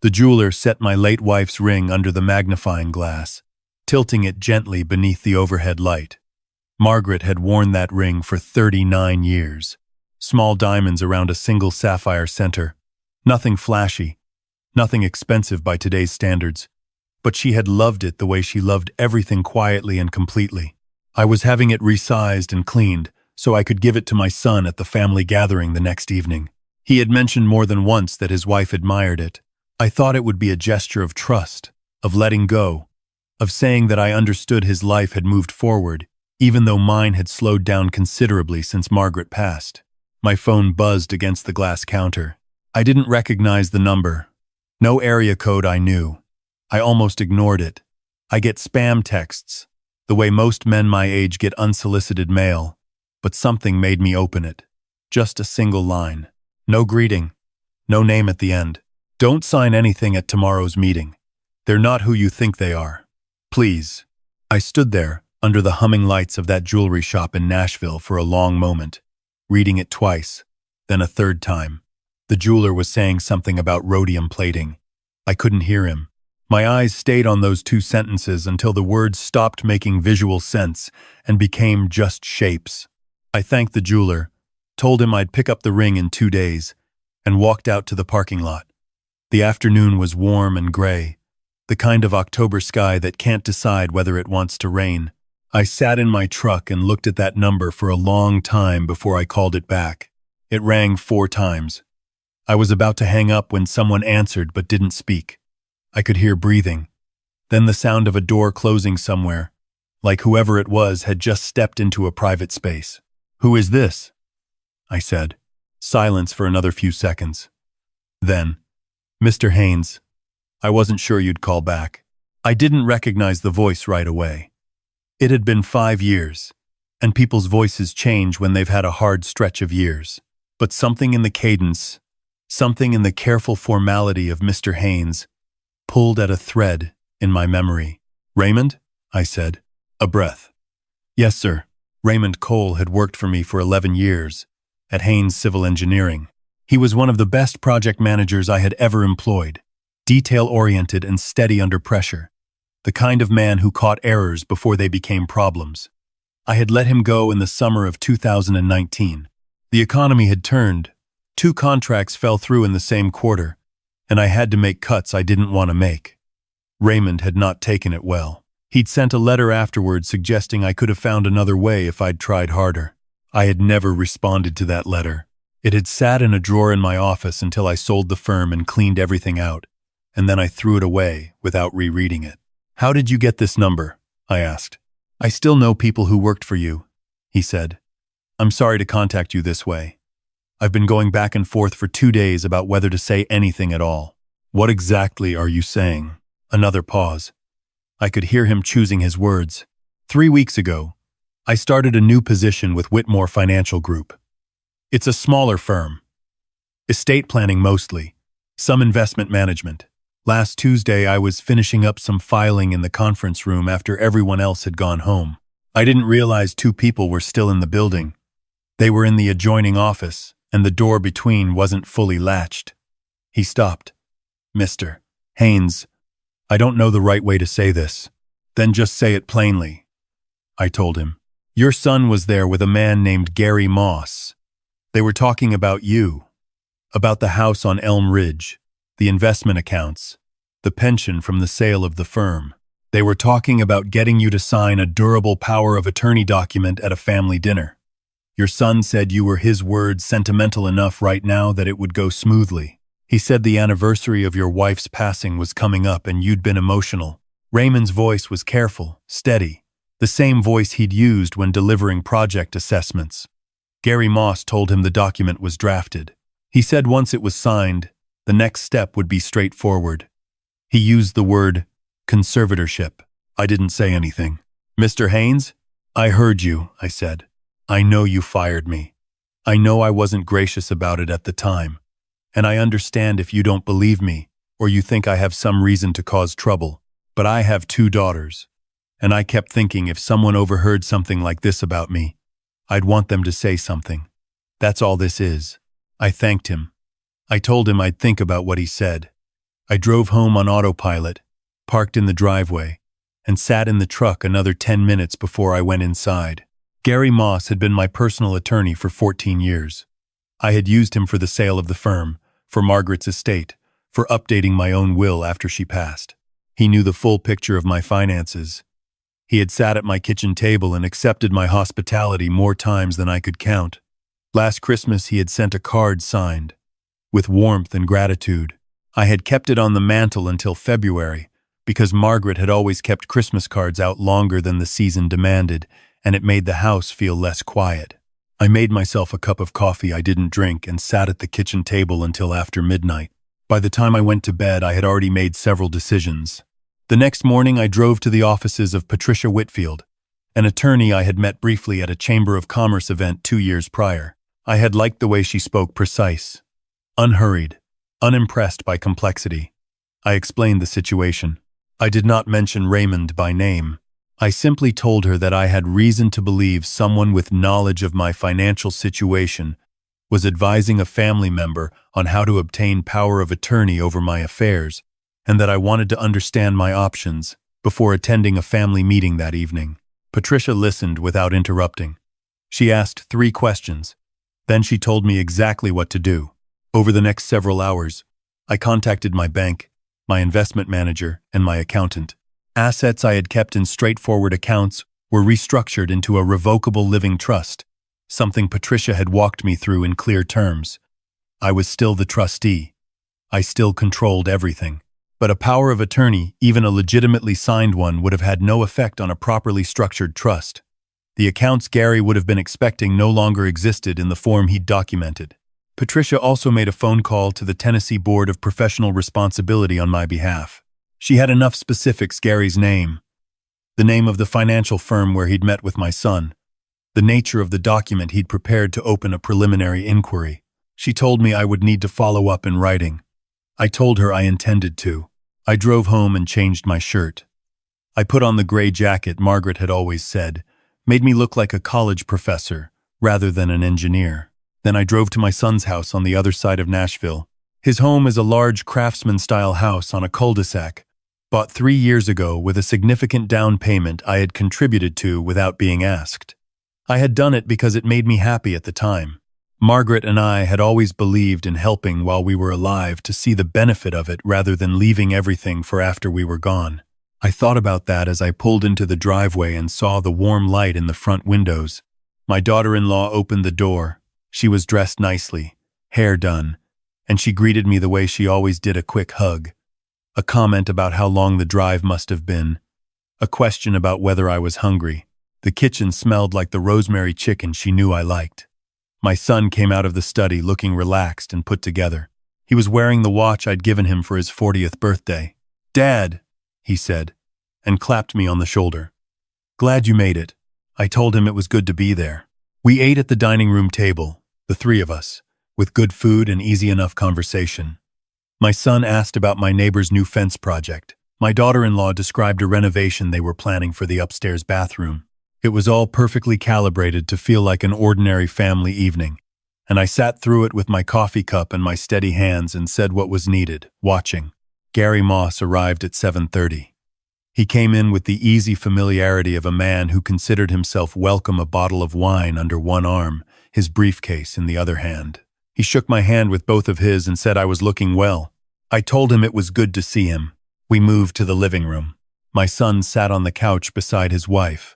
The jeweler set my late wife's ring under the magnifying glass, tilting it gently beneath the overhead light. Margaret had worn that ring for 39 years. Small diamonds around a single sapphire center. Nothing flashy, nothing expensive by today's standards. But she had loved it the way she loved everything quietly and completely. I was having it resized and cleaned so I could give it to my son at the family gathering the next evening. He had mentioned more than once that his wife admired it. I thought it would be a gesture of trust, of letting go, of saying that I understood his life had moved forward, even though mine had slowed down considerably since Margaret passed. My phone buzzed against the glass counter. I didn't recognize the number. No area code I knew. I almost ignored it. I get spam texts, the way most men my age get unsolicited mail, but something made me open it. Just a single line. No greeting. No name at the end. Don't sign anything at tomorrow's meeting. They're not who you think they are. Please. I stood there, under the humming lights of that jewelry shop in Nashville for a long moment, reading it twice, then a third time. The jeweler was saying something about rhodium plating. I couldn't hear him. My eyes stayed on those two sentences until the words stopped making visual sense and became just shapes. I thanked the jeweler, told him I'd pick up the ring in 2 days, and walked out to the parking lot. The afternoon was warm and gray, the kind of October sky that can't decide whether it wants to rain. I sat in my truck and looked at that number for a long time before I called it back. It rang 4 times. I was about to hang up when someone answered but didn't speak. I could hear breathing, then the sound of a door closing somewhere, like whoever it was had just stepped into a private space. "Who is this?" I said. Silence for another few seconds. Then, "Mr. Haines, I wasn't sure you'd call back." I didn't recognize the voice right away. It had been 5 years, and people's voices change when they've had a hard stretch of years. But something in the cadence, something in the careful formality of Mr. Haines, pulled at a thread in my memory. "Raymond?" I said. A breath. "Yes, sir." Raymond Cole had worked for me for 11 years, at Haines Civil Engineering. He was one of the best project managers I had ever employed, detail-oriented and steady under pressure, the kind of man who caught errors before they became problems. I had let him go in the summer of 2019. The economy had turned, 2 contracts fell through in the same quarter, and I had to make cuts I didn't want to make. Raymond had not taken it well. He'd sent a letter afterward suggesting I could have found another way if I'd tried harder. I had never responded to that letter. It had sat in a drawer in my office until I sold the firm and cleaned everything out, and then I threw it away without rereading it. "How did you get this number?" I asked. "I still know people who worked for you," he said. "I'm sorry to contact you this way. I've been going back and forth for 2 days about whether to say anything at all." "What exactly are you saying?" Another pause. I could hear him choosing his words. 3 weeks ago, I started a new position with Whitmore Financial Group. It's a smaller firm. Estate planning mostly, some investment management. Last Tuesday, I was finishing up some filing in the conference room after everyone else had gone home. I didn't realize 2 people were still in the building. They were in the adjoining office, and the door between wasn't fully latched. He stopped. "Mr. Haines, I don't know the right way to say this." "Then just say it plainly," I told him. "Your son was there with a man named Gary Moss. They were talking about you, about the house on Elm Ridge, the investment accounts, the pension from the sale of the firm. They were talking about getting you to sign a durable power of attorney document at a family dinner. Your son said you were his word sentimental enough right now that it would go smoothly. He said the anniversary of your wife's passing was coming up and you'd been emotional." Raymond's voice was careful, steady, the same voice he'd used when delivering project assessments. Gary Moss told him the document was drafted. He said once it was signed, the next step would be straightforward. He used the word conservatorship. I didn't say anything. "Mr. Haines, I heard you," I said. "I know you fired me. I know I wasn't gracious about it at the time. And I understand if you don't believe me, or you think I have some reason to cause trouble. But I have 2 daughters. And I kept thinking if someone overheard something like this about me, I'd want them to say something. That's all this is." I thanked him. I told him I'd think about what he said. I drove home on autopilot, parked in the driveway, and sat in the truck another 10 minutes before I went inside. Gary Moss had been my personal attorney for 14 years. I had used him for the sale of the firm, for Margaret's estate, for updating my own will after she passed. He knew the full picture of my finances. He had sat at my kitchen table and accepted my hospitality more times than I could count. Last Christmas he had sent a card signed, with warmth and gratitude. I had kept it on the mantel until February, because Margaret had always kept Christmas cards out longer than the season demanded, and it made the house feel less quiet. I made myself a cup of coffee I didn't drink and sat at the kitchen table until after midnight. By the time I went to bed, I had already made several decisions. The next morning, I drove to the offices of Patricia Whitfield, an attorney I had met briefly at a Chamber of Commerce event 2 years prior. I had liked the way she spoke, precise, unhurried, unimpressed by complexity. I explained the situation. I did not mention Raymond by name. I simply told her that I had reason to believe someone with knowledge of my financial situation was advising a family member on how to obtain power of attorney over my affairs, and that I wanted to understand my options before attending a family meeting that evening. Patricia listened without interrupting. She asked 3 questions. Then she told me exactly what to do. Over the next several hours, I contacted my bank, my investment manager, and my accountant. Assets I had kept in straightforward accounts were restructured into a revocable living trust, something Patricia had walked me through in clear terms. I was still the trustee. I still controlled everything. But a power of attorney, even a legitimately signed one, would have had no effect on a properly structured trust. The accounts Gary would have been expecting no longer existed in the form he'd documented. Patricia also made a phone call to the Tennessee Board of Professional Responsibility on my behalf. She had enough specifics: Gary's name, the name of the financial firm where he'd met with my son, the nature of the document he'd prepared to open a preliminary inquiry. She told me I would need to follow up in writing. I told her I intended to. I drove home and changed my shirt. I put on the gray jacket Margaret had always said made me look like a college professor rather than an engineer. Then I drove to my son's house on the other side of Nashville. His home is a large craftsman-style house on a cul-de-sac, bought 3 years ago with a significant down payment I had contributed to without being asked. I had done it because it made me happy at the time. Margaret and I had always believed in helping while we were alive to see the benefit of it rather than leaving everything for after we were gone. I thought about that as I pulled into the driveway and saw the warm light in the front windows. My daughter-in-law opened the door. She was dressed nicely, hair done, and she greeted me the way she always did: a quick hug, a comment about how long the drive must have been, a question about whether I was hungry. The kitchen smelled like the rosemary chicken she knew I liked. My son came out of the study looking relaxed and put together. He was wearing the watch I'd given him for his 40th birthday. "Dad," he said, and clapped me on the shoulder. "Glad you made it." I told him it was good to be there. We ate at the dining room table, the 3 of us, with good food and easy enough conversation. My son asked about my neighbor's new fence project. My daughter-in-law described a renovation they were planning for the upstairs bathroom. It was all perfectly calibrated to feel like an ordinary family evening, and I sat through it with my coffee cup and my steady hands and said what was needed, watching. Gary Moss arrived at 7:30. He came in with the easy familiarity of a man who considered himself welcome, a bottle of wine under one arm, his briefcase in the other hand. He shook my hand with both of his and said I was looking well. I told him it was good to see him. We moved to the living room. My son sat on the couch beside his wife.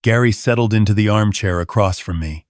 Gary settled into the armchair across from me,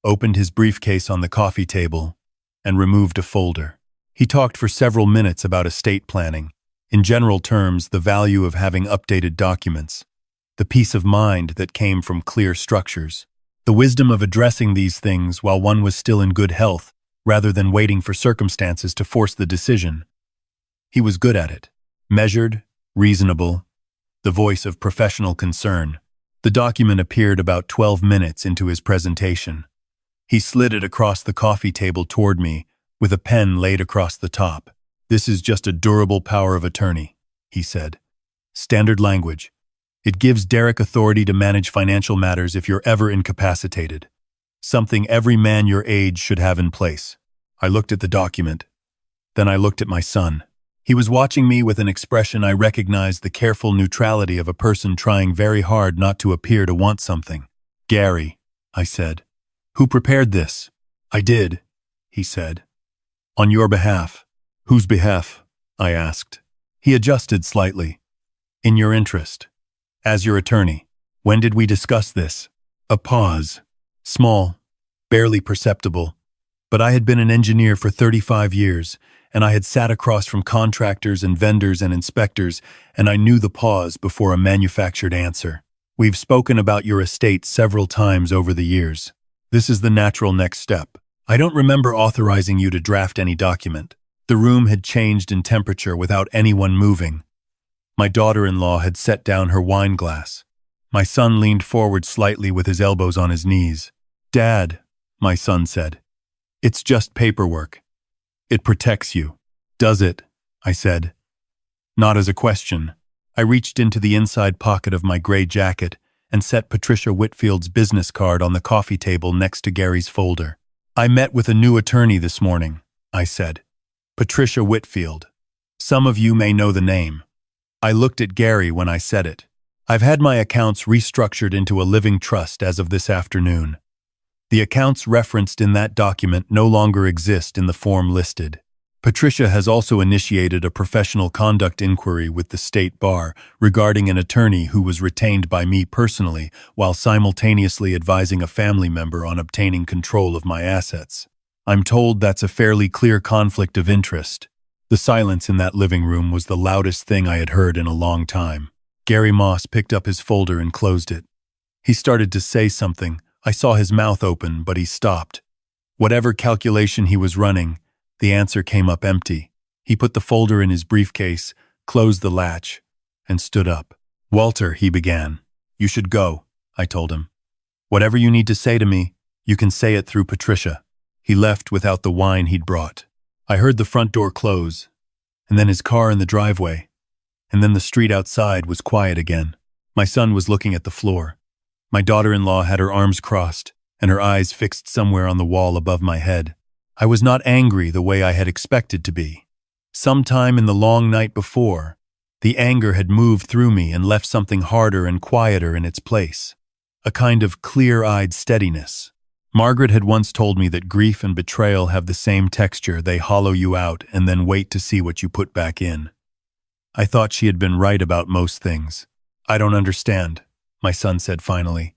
opened his briefcase on the coffee table, and removed a folder. He talked for several minutes about estate planning. In general terms, the value of having updated documents, the peace of mind that came from clear structures, the wisdom of addressing these things while one was still in good health, rather than waiting for circumstances to force the decision. He was good at it. Measured, reasonable, the voice of professional concern. The document appeared about 12 minutes into his presentation. He slid it across the coffee table toward me, with a pen laid across the top. "This is just a durable power of attorney," he said. "Standard language. It gives Derek authority to manage financial matters if you're ever incapacitated. Something every man your age should have in place." I looked at the document. Then I looked at my son. He was watching me with an expression I recognized, the careful neutrality of a person trying very hard not to appear to want something. "Gary," I said. "Who prepared this?" "I did," he said. "On your behalf." "Whose behalf?" I asked. He adjusted slightly. "In your interest. As your attorney." "When did we discuss this?" A pause. Small, barely perceptible. But I had been an engineer for 35 years, and I had sat across from contractors and vendors and inspectors, and I knew the pause before a manufactured answer. "We've spoken about your estate several times over the years. This is the natural next step. I don't remember authorizing you to draft any document." The room had changed in temperature without anyone moving. My daughter-in-law had set down her wine glass. My son leaned forward slightly with his elbows on his knees. "Dad," my son said, "it's just paperwork. It protects you." "Does it?" I said. Not as a question. I reached into the inside pocket of my gray jacket and set Patricia Whitfield's business card on the coffee table next to Gary's folder. "I met with a new attorney this morning," I said. "Patricia Whitfield. Some of you may know the name." I looked at Gary when I said it. "I've had my accounts restructured into a living trust as of this afternoon. The accounts referenced in that document no longer exist in the form listed. Patricia has also initiated a professional conduct inquiry with the State Bar regarding an attorney who was retained by me personally while simultaneously advising a family member on obtaining control of my assets. I'm told that's a fairly clear conflict of interest." The silence in that living room was the loudest thing I had heard in a long time. Gary Moss picked up his folder and closed it. He started to say something. I saw his mouth open, but he stopped. Whatever calculation he was running, the answer came up empty. He put the folder in his briefcase, closed the latch, and stood up. "Walter," he began. "You should go," I told him. "Whatever you need to say to me, you can say it through Patricia." He left without the wine he'd brought. I heard the front door close, and then his car in the driveway, and then the street outside was quiet again. My son was looking at the floor. My daughter-in-law had her arms crossed and her eyes fixed somewhere on the wall above my head. I was not angry the way I had expected to be. Sometime in the long night before, the anger had moved through me and left something harder and quieter in its place. A kind of clear-eyed steadiness. Margaret had once told me that grief and betrayal have the same texture. They hollow you out and then wait to see what you put back in. I thought she had been right about most things. "I don't understand," my son said finally.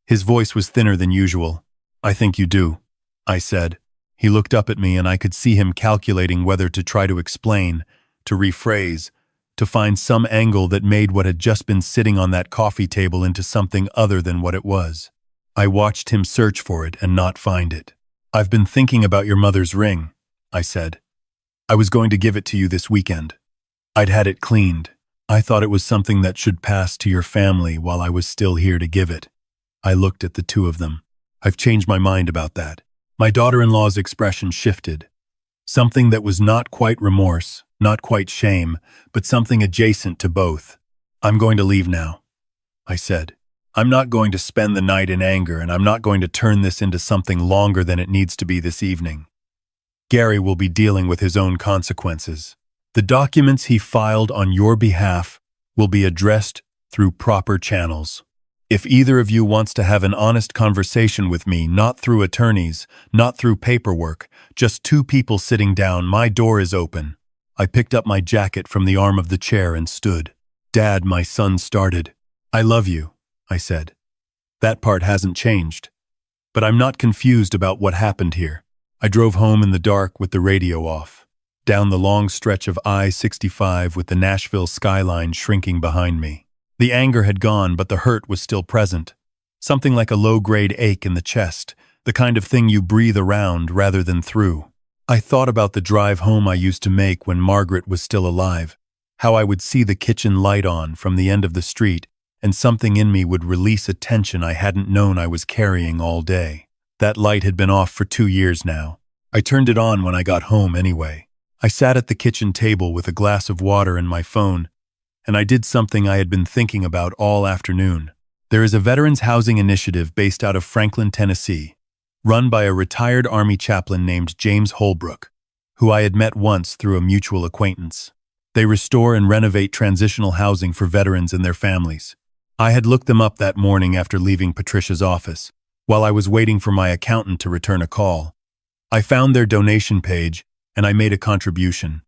His voice was thinner than usual. "I think you do," I said. He looked up at me and I could see him calculating whether to try to explain, to rephrase, to find some angle that made what had just been sitting on that coffee table into something other than what it was. I watched him search for it and not find it. "I've been thinking about your mother's ring," I said. "I was going to give it to you this weekend. I'd had it cleaned. I thought it was something that should pass to your family while I was still here to give it." I looked at the two of them. "I've changed my mind about that." My daughter-in-law's expression shifted. Something that was not quite remorse, not quite shame, but something adjacent to both. "I'm going to leave now," I said. "I'm not going to spend the night in anger, and I'm not going to turn this into something longer than it needs to be this evening. Gary will be dealing with his own consequences. The documents he filed on your behalf will be addressed through proper channels. If either of you wants to have an honest conversation with me, not through attorneys, not through paperwork, just two people sitting down, my door is open." I picked up my jacket from the arm of the chair and stood. "Dad," my son started. "I love you," I said. "That part hasn't changed. But I'm not confused about what happened here." I drove home in the dark with the radio off, down the long stretch of I-65 with the Nashville skyline shrinking behind me. The anger had gone, but the hurt was still present. Something like a low-grade ache in the chest, the kind of thing you breathe around rather than through. I thought about the drive home I used to make when Margaret was still alive, how I would see the kitchen light on from the end of the street, and something in me would release a tension I hadn't known I was carrying all day. That light had been off for 2 years now. I turned it on when I got home anyway. I sat at the kitchen table with a glass of water and my phone, and I did something I had been thinking about all afternoon. There is a veterans housing initiative based out of Franklin, Tennessee, run by a retired Army chaplain named James Holbrook, who I had met once through a mutual acquaintance. They restore and renovate transitional housing for veterans and their families. I had looked them up that morning after leaving Patricia's office, while I was waiting for my accountant to return a call. I found their donation page, and I made a contribution.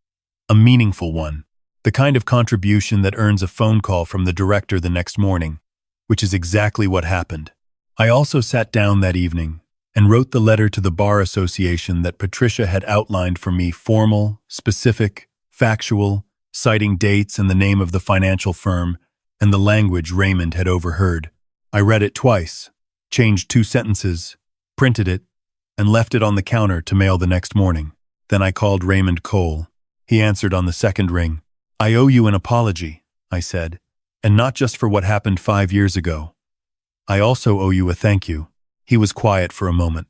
A meaningful one. The kind of contribution that earns a phone call from the director the next morning, which is exactly what happened. I also sat down that evening and wrote the letter to the Bar Association that Patricia had outlined for me, formal, specific, factual, citing dates and the name of the financial firm and the language Raymond had overheard. I read it twice, changed 2 sentences, printed it, and left it on the counter to mail the next morning. Then I called Raymond Cole. He answered on the second ring. "I owe you an apology," I said, "and not just for what happened 5 years ago. I also owe you a thank you." He was quiet for a moment.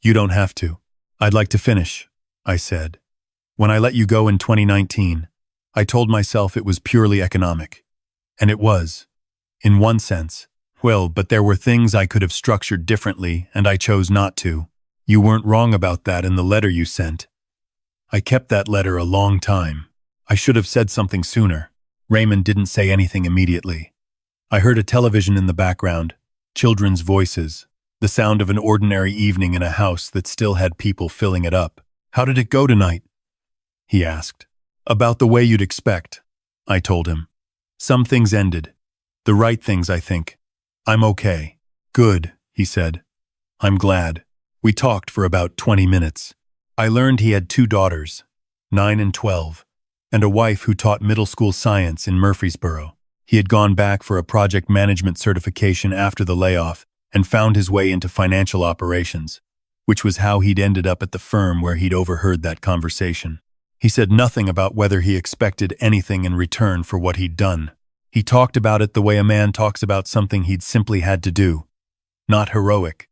"You don't have to. I'd like to finish," I said. "When I let you go in 2019, I told myself it was purely economic. And it was, in one sense. Well, but there were things I could have structured differently, and I chose not to. You weren't wrong about that in the letter you sent. I kept that letter a long time. I should have said something sooner." Raymond didn't say anything immediately. I heard a television in the background, children's voices, the sound of an ordinary evening in a house that still had people filling it up. "How did it go tonight?" he asked. "About the way you'd expect," I told him. "Some things ended. The right things, I think. I'm okay." "Good," he said. "I'm glad." We talked for about 20 minutes. I learned he had 2 daughters, 9 and 12, and a wife who taught middle school science in Murfreesboro. He had gone back for a project management certification after the layoff and found his way into financial operations, which was how he'd ended up at the firm where he'd overheard that conversation. He said nothing about whether he expected anything in return for what he'd done. He talked about it the way a man talks about something he'd simply had to do. Not heroic,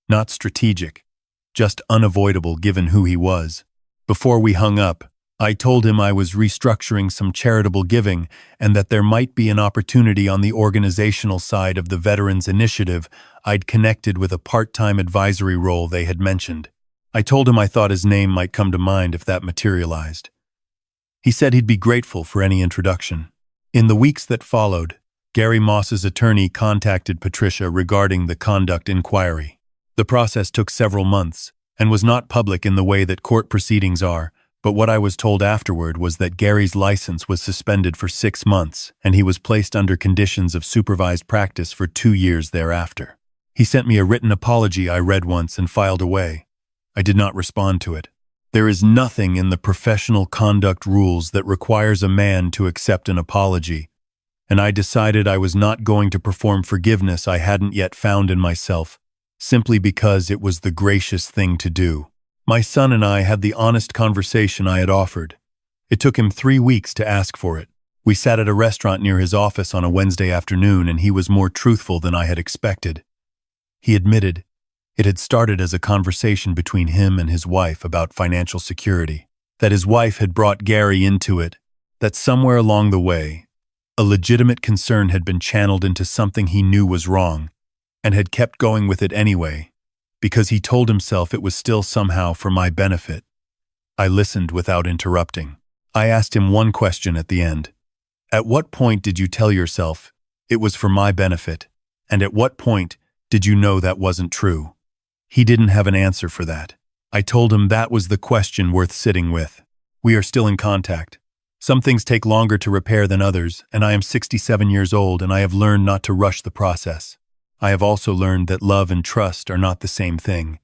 not strategic, just unavoidable given who he was. Before we hung up, I told him I was restructuring some charitable giving and that there might be an opportunity on the organizational side of the Veterans Initiative. I'd connected with a part-time advisory role they had mentioned. I told him I thought his name might come to mind if that materialized. He said he'd be grateful for any introduction. In the weeks that followed, Gary Moss's attorney contacted Patricia regarding the conduct inquiry. The process took several months and was not public in the way that court proceedings are, but what I was told afterward was that Gary's license was suspended for 6 months and he was placed under conditions of supervised practice for 2 years thereafter. He sent me a written apology I read once and filed away. I did not respond to it. There is nothing in the professional conduct rules that requires a man to accept an apology, and I decided I was not going to perform forgiveness I hadn't yet found in myself, simply because it was the gracious thing to do. My son and I had the honest conversation I had offered. It took him 3 weeks to ask for it. We sat at a restaurant near his office on a Wednesday afternoon, and he was more truthful than I had expected. He admitted it had started as a conversation between him and his wife about financial security, that his wife had brought Gary into it, that somewhere along the way, a legitimate concern had been channeled into something he knew was wrong, and had kept going with it anyway, because he told himself it was still somehow for my benefit. I listened without interrupting. I asked him one question at the end. At what point did you tell yourself it was for my benefit, and at what point did you know that wasn't true? He didn't have an answer for that. I told him that was the question worth sitting with. We are still in contact. Some things take longer to repair than others, and I am 67 years old and I have learned not to rush the process. I have also learned that love and trust are not the same thing,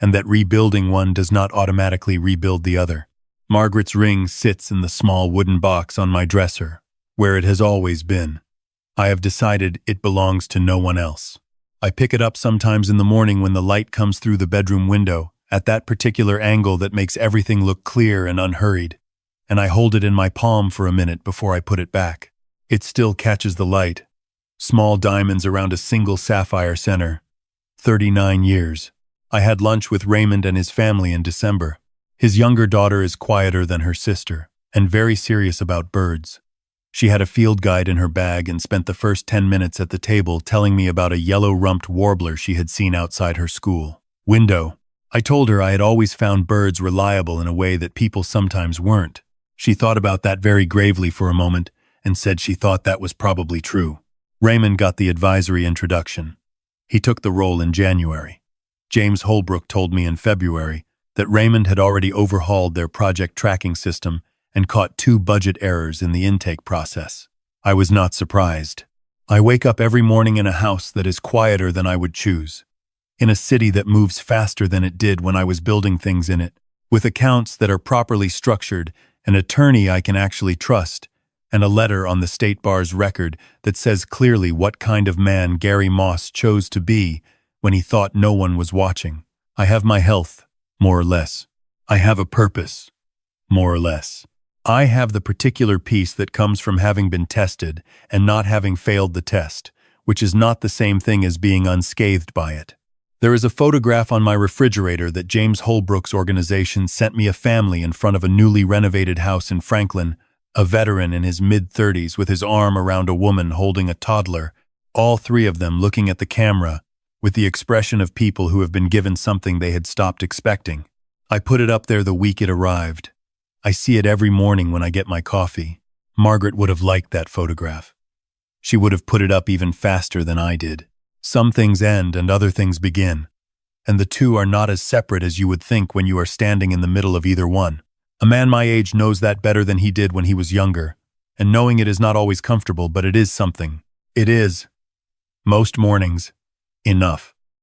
and that rebuilding one does not automatically rebuild the other. Margaret's ring sits in the small wooden box on my dresser, where it has always been. I have decided it belongs to no one else. I pick it up sometimes in the morning when the light comes through the bedroom window, at that particular angle that makes everything look clear and unhurried, and I hold it in my palm for a minute before I put it back. It still catches the light. Small diamonds around a single sapphire center. 39 years. I had lunch with Raymond and his family in December. His younger daughter is quieter than her sister, and very serious about birds. She had a field guide in her bag and spent the first 10 minutes at the table telling me about a yellow-rumped warbler she had seen outside her school window. I told her I had always found birds reliable in a way that people sometimes weren't. She thought about that very gravely for a moment and said she thought that was probably true. Raymond got the advisory introduction. He took the role in January. James Holbrook told me in February that Raymond had already overhauled their project tracking system and caught 2 budget errors in the intake process. I was not surprised. I wake up every morning in a house that is quieter than I would choose, in a city that moves faster than it did when I was building things in it, with accounts that are properly structured, an attorney I can actually trust, and a letter on the State Bar's record that says clearly what kind of man Gary Moss chose to be when he thought no one was watching. I have my health, more or less. I have a purpose, more or less. I have the particular peace that comes from having been tested and not having failed the test, which is not the same thing as being unscathed by it. There is a photograph on my refrigerator that James Holbrook's organization sent me, a family in front of a newly renovated house in Franklin, a veteran in his mid-30s with his arm around a woman holding a toddler, all 3 of them looking at the camera with the expression of people who have been given something they had stopped expecting. I put it up there the week it arrived. I see it every morning when I get my coffee. Margaret would have liked that photograph. She would have put it up even faster than I did. Some things end and other things begin, and the 2 are not as separate as you would think when you are standing in the middle of either one. A man my age knows that better than he did when he was younger, and knowing it is not always comfortable, but it is something. It is, most mornings, enough.